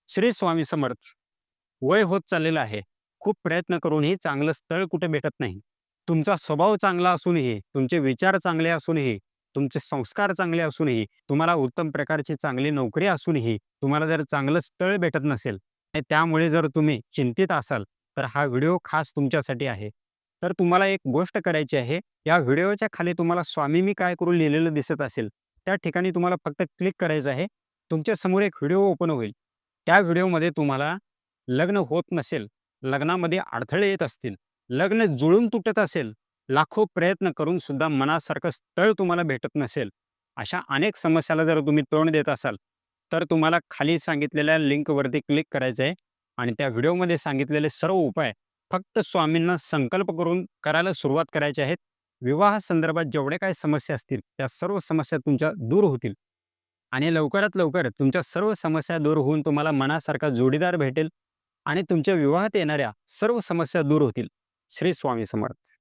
श्री स्वामी समर्थ. वय होत चाललेलं आहे. खूप प्रयत्न करूनही चांगलं स्थळ कुठे भेटत नाही. तुमचा स्वभाव चांगला असूनही, तुमचे विचार चांगले असूनही, तुमचे संस्कार चांगले असूनही, तुम्हाला उत्तम प्रकारची चांगली नोकरी असूनही, तुम्हाला जर चांगलं स्थळ भेटत नसेल आणि त्यामुळे जर तुम्ही चिंतित असाल, तर हा व्हिडिओ खास तुमच्यासाठी आहे. तर तुम्हाला एक गोष्ट करायची आहे. या व्हिडिओच्या खाली तुम्हाला स्वामी मी काय करू लिहिलेलं दिसत असेल, त्या ठिकाणी तुम्हाला फक्त क्लिक करायचं आहे. तुमच्यासमोर एक व्हिडिओ ओपन होईल. त्या व्हिडिओमध्ये तुम्हाला लग्न होत नसेल, लग्नामध्ये अडथळे येत असतील, लग्न जुळून तुटत असेल, लाखो प्रयत्न करून सुद्धा मनासारखं स्थळ तुम्हाला भेटत नसेल, अशा अनेक समस्याला जर तुम्ही तोंड देत असाल, तर तुम्हाला खाली सांगितलेल्या लिंकवरती क्लिक करायचं आहे आणि त्या व्हिडिओमध्ये सांगितलेले सर्व उपाय फक्त स्वामींना संकल्प करून करायला सुरुवात करायची आहेत. विवाह संदर्भात जेवढ्या काही समस्या असतील, त्या सर्व समस्या तुमच्या दूर होतील. आणि लवकरात लवकर तुमच्या सर्व समस्या दूर होऊन तुम्हाला मनासारखा जोडीदार भेटेल आणि तुमच्या विवाहात येणाऱ्या सर्व समस्या दूर होतील. श्री स्वामी समर्थ.